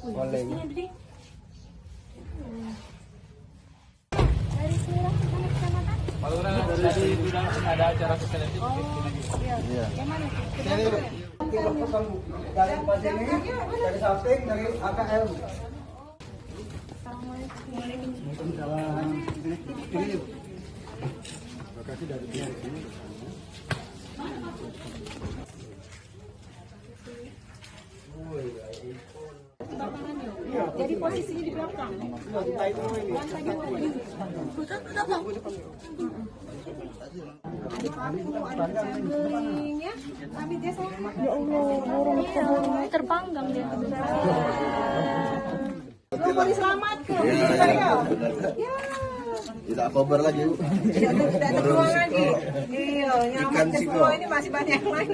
Boleh. Dari Semirang ke mana kecamatan? Palura tadi bilang ada acara sosialisasi. Iya. Yang mana? Dari pas ini, dari samping, dari AKM. Waalaikumsalam. Terima kasih dari sini. Jadi posisinya di belakang. Lantai dua ini. Ada samping ya. Tapi dia sama. Ya Allah, burung terbanggang dia. Lu mau diselamatkan. Ya. Tidak cover lagi, Bu. Tidak ada ruang lagi. Iya, nyaman ke semua ini masih banyak yang lain.